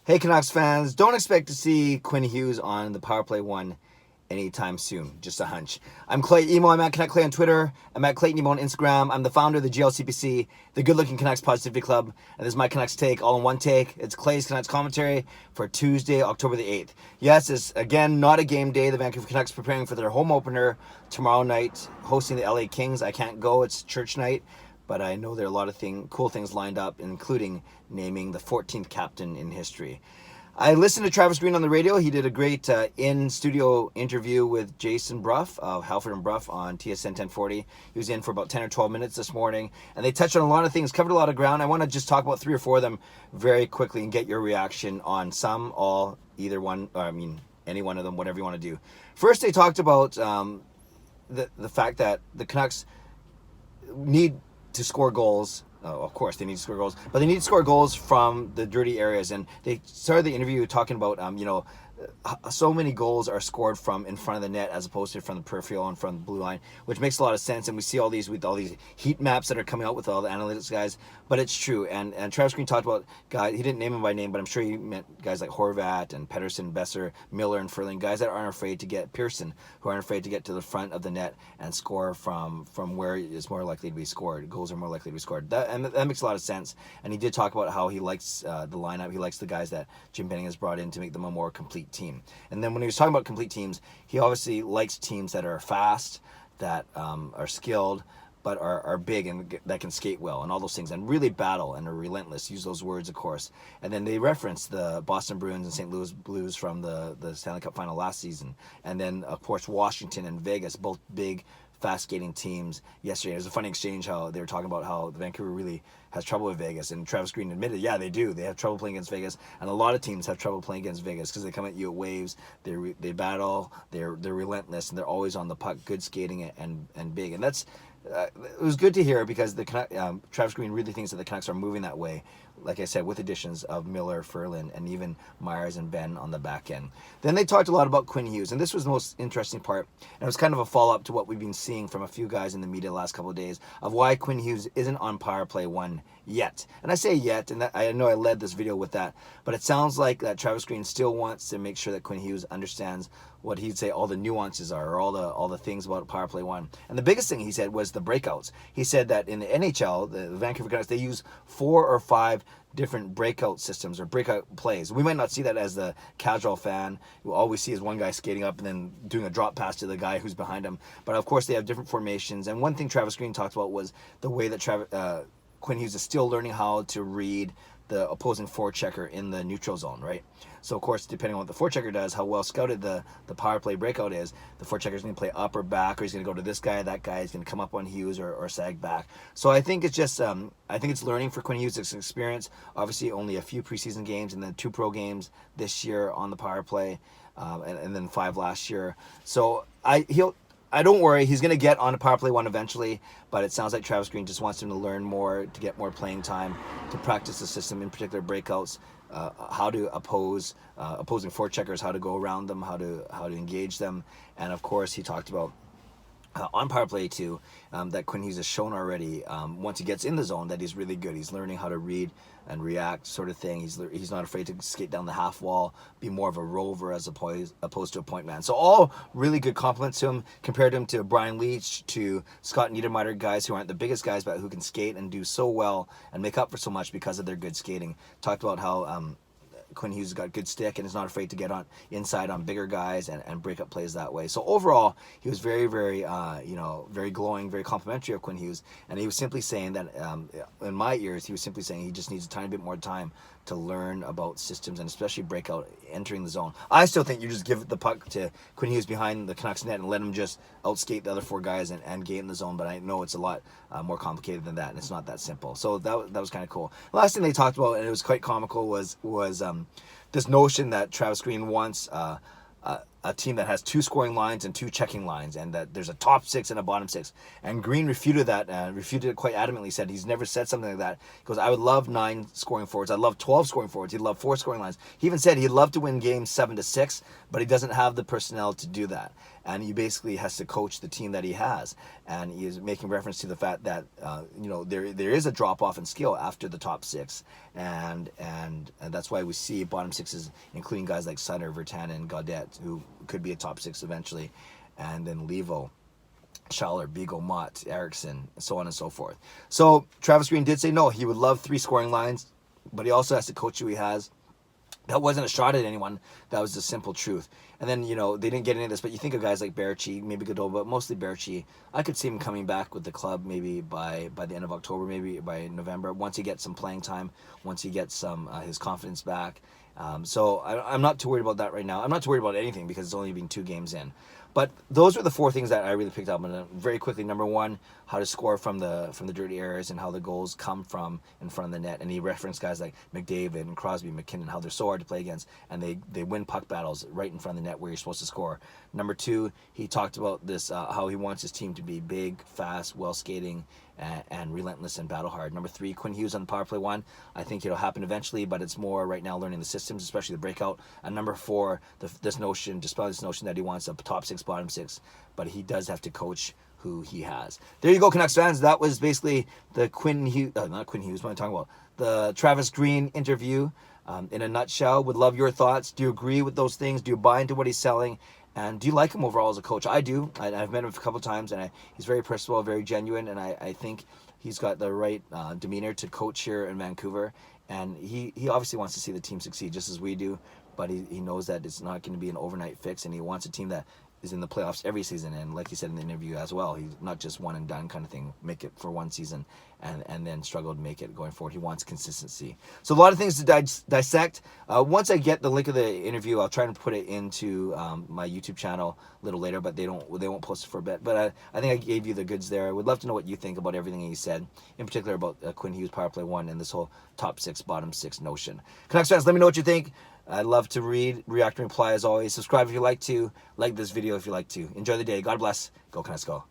Hey Canucks fans, don't expect to see Quinn Hughes on the Power Play 1 anytime soon. Just a hunch. I'm Clay Emo. I'm at Canuck Clay on Twitter. I'm at Clayton Emo on Instagram. I'm the founder of the GLCPC, the Good Looking Canucks Positivity Club. And this is my Canucks take, all in one take. It's Clay's Canucks commentary for Tuesday, October the 8th. Yes, it's again not a game day. The Vancouver Canucks preparing for their home opener tomorrow night, hosting the LA Kings. I can't go. It's church night. But I know there are a lot of cool things lined up, including naming the 14th captain in history. I listened to Travis Green on the radio. He did a great in-studio interview with Jason Bruff of Halford and Bruff on TSN 1040. He was in for about 10 or 12 minutes this morning, and they touched on a lot of things, covered a lot of ground. I want to just talk about 3 or 4 of them very quickly and get your reaction on some, all, either one, or any one of them, whatever you want to do. First, they talked about the fact that the Canucks need to score goals. Of course, they need to score goals, but they need to score goals from the dirty areas. And they started the interview talking about, so many goals are scored from in front of the net as opposed to from the peripheral and from the blue line, which makes a lot of sense. And we see all these with all these heat maps that are coming out with all the analytics guys, but it's true. And Travis Green talked about guys, he didn't name them by name, but I'm sure he meant guys like Horvat and Pettersson, Besser, Miller, and Furling, guys that aren't afraid to get Pearson, who aren't afraid to get to the front of the net and score from where it's more likely to be scored. Goals are more likely to be scored. That makes a lot of sense. And he did talk about how he likes the lineup. He likes the guys that Jim Benning has brought in to make them a more complete team. And then when he was talking about complete teams, he obviously likes teams that are fast, that are skilled, but are big and that can skate well and all those things and really battle and are relentless. Use those words, of course. And then they referenced the Boston Bruins and St. Louis Blues from the Stanley Cup final last season. And then, of course, Washington and Vegas, both big, fast skating teams yesterday. It was a funny exchange how they were talking about how Vancouver really has trouble with Vegas, and Travis Green admitted, yeah, they do. They have trouble playing against Vegas, and a lot of teams have trouble playing against Vegas because they come at you at waves. They battle. They're relentless, and they're always on the puck, good skating and big. And that's it was good to hear because Travis Green really thinks that the Canucks are moving that way. Like I said, with additions of Miller, Furlan, and even Myers and Ben on the back end. Then they talked a lot about Quinn Hughes, and this was the most interesting part. And it was kind of a follow-up to what we've been seeing from a few guys in the media the last couple of days of why Quinn Hughes isn't on Power Play 1 yet. And I say yet, and I know I led this video with that, but it sounds like that Travis Green still wants to make sure that Quinn Hughes understands what he'd say all the nuances are, or all the things about Power Play 1. And the biggest thing he said was the breakouts. He said that in the NHL, the Vancouver Canucks, they use 4 or 5 different breakout systems or breakout plays. We might not see that as the casual fan. All we see is one guy skating up and then doing a drop pass to the guy who's behind him. But of course, they have different formations. And one thing Travis Green talked about was the way that Quinn Hughes is still learning how to read the opposing forechecker in the neutral zone, right? So, of course, depending on what the forechecker does, how well scouted the power play breakout is, the forechecker is going to play up or back, or he's going to go to this guy, that guy is going to come up on Hughes or sag back. So I think it's just, I think it's learning for Quinn Hughes. It's an experience. Obviously, only a few preseason games and then 2 pro games this year on the power play, and then 5 last year. So I don't worry, he's going to get on a Power Play 1 eventually, but it sounds like Travis Green just wants him to learn more, to get more playing time, to practice the system, in particular breakouts, how to oppose opposing forecheckers, how to go around them, how to engage them. And of course, he talked about on Power Play 2 that Quinn Hughes has shown already, once he gets in the zone, that he's really good. He's learning how to read and react, sort of thing. He's not afraid to skate down the half wall, be more of a rover as opposed to a point man. So all really good compliments to him. Compared him to Brian Leach, to Scott Niedermayer, guys who aren't the biggest guys, but who can skate and do so well and make up for so much because of their good skating. Talked about how Quinn Hughes has got good stick and is not afraid to get on inside on bigger guys and break up plays that way. So overall, he was very, very, very glowing, very complimentary of Quinn Hughes. And he was simply saying that, in my ears, he was simply saying he just needs a tiny bit more time to learn about systems and especially breakout, entering the zone. I still think you just give the puck to Quinn Hughes behind the Canucks net and let him just outskate the other 4 guys and get in the zone. But I know it's a lot more complicated than that, and it's not that simple. So that was kind of cool. The last thing they talked about, and it was quite comical, was this notion that Travis Green wants a team that has 2 scoring lines and 2 checking lines, and that there's a top 6 and a bottom 6. And Green refuted that, refuted it quite adamantly, said he's never said something like that. He goes, I would love 9 scoring forwards. I'd love 12 scoring forwards. He'd love 4 scoring lines. He even said he'd love to win games 7-6, but he doesn't have the personnel to do that. and he basically has to coach the team that he has, and he is making reference to the fact that there is a drop off in skill after the top six, and that's why we see bottom sixes, including guys like Sutter, Virtanen, Gaudette, who could be a top six eventually, and then Levo, Schaller, Beagle, Mott, Eriksson, and so on and so forth. So Travis Green did say no, he would love 3 scoring lines, but he also has to coach who he has. That wasn't a shot at anyone. That was the simple truth. And then, they didn't get into this, but you think of guys like Berchi, maybe Godot, but mostly Berchi. I could see him coming back with the club maybe by the end of October, maybe by November, once he gets some playing time, once he gets his confidence back. So I'm not too worried about that right now. I'm not too worried about anything because it's only been 2 games in. But those are the 4 things that I really picked up. And very quickly, number 1, how to score from the dirty areas and how the goals come from in front of the net. And he referenced guys like McDavid and Crosby, McKinnon, how they're so hard to play against, and they win puck battles right in front of the net where you're supposed to score. Number 2, he talked about this how he wants his team to be big, fast, well skating, and relentless and battle hard. Number 3, Quinn Hughes on the power play 1. I think it'll happen eventually, but it's more right now learning the systems, especially the breakout. And number 4, this notion that he wants a top 6, bottom 6, but he does have to coach who he has. There you go, Canucks fans. That was basically the Quinn Hughes, not Quinn Hughes, what am I talking about? The Travis Green interview in a nutshell. Would love your thoughts. Do you agree with those things? Do you buy into what he's selling? And do you like him overall as a coach? I do. I've met him a couple of times, and he's very personable, very genuine, and I think he's got the right demeanor to coach here in Vancouver. And he obviously wants to see the team succeed just as we do, but he knows that it's not going to be an overnight fix, and he wants a team that is in the playoffs every season. And like he said in the interview as well, he's not just one and done kind of thing, make it for one season and then struggle to make it going forward. He wants consistency. So a lot of things to dissect. Once I get the link of the interview, I'll try and put it into my YouTube channel a little later, but they won't post it for a bit. But I think I gave you the goods there. I would love to know what you think about everything he said, in particular about Quinn Hughes power play 1 and this whole top 6, bottom 6 notion. Canucks fans, let me know what you think. I'd love to read, react, and reply as always. Subscribe if you like to. Like this video if you like to. Enjoy the day. God bless. Go Canucks go.